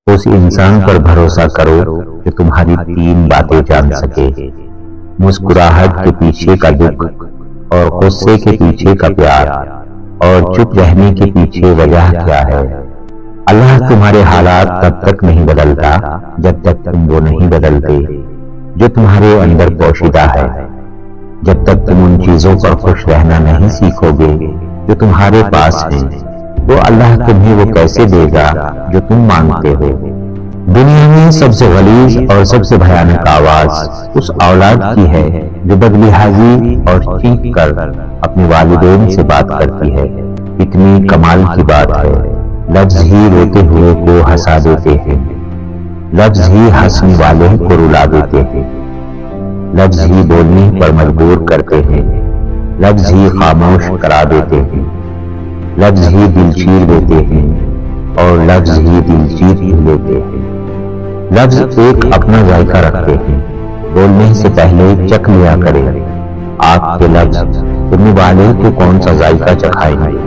اس انسان پر بھروسہ کرو جو تمہاری 3 باتیں جان سکے، مسکراہٹ کے پیچھے کا دکھ، اور غصے کے پیچھے کا پیار، اور چپ رہنے کے پیچھے وجہ کیا ہے۔ اللہ تمہارے حالات تب تک نہیں بدلتا جب تک تم وہ نہیں بدلتے جو تمہارے اندر پوشیدہ ہے۔ جب تک تم ان چیزوں پر خوش رہنا نہیں سیکھو گے جو تمہارے پاس ہیں، تو اللہ تمہیں وہ کیسے دے گا جو تم مانگتے ہو۔ دنیا میں سب سے غلیظ اور سب سے بھیانک آواز اس اولاد کی ہے جو بدلحاظی اور چیخ کر اپنے والدین سے بات کرتی ہے۔ کتنی کمال کی بات ہے، لفظ ہی روتے ہوئے کو ہنسا دیتے ہیں، لفظ ہی ہنسنے والے کو رلا دیتے ہیں، لفظ ہی بولنے پر مجبور کرتے ہیں، لفظ ہی خاموش کرا دیتے ہیں، لفظ ہی دل چیر دیتے ہیں، اور لفظ ہی دل جیت ہی لیتے ہیں۔ لفظ ایک اپنا ذائقہ رکھتے ہیں، بولنے سے پہلے چکھ لیا کرے۔ آپ کے لفظ سننے والے کو کون سا ذائقہ چکھائیں گے؟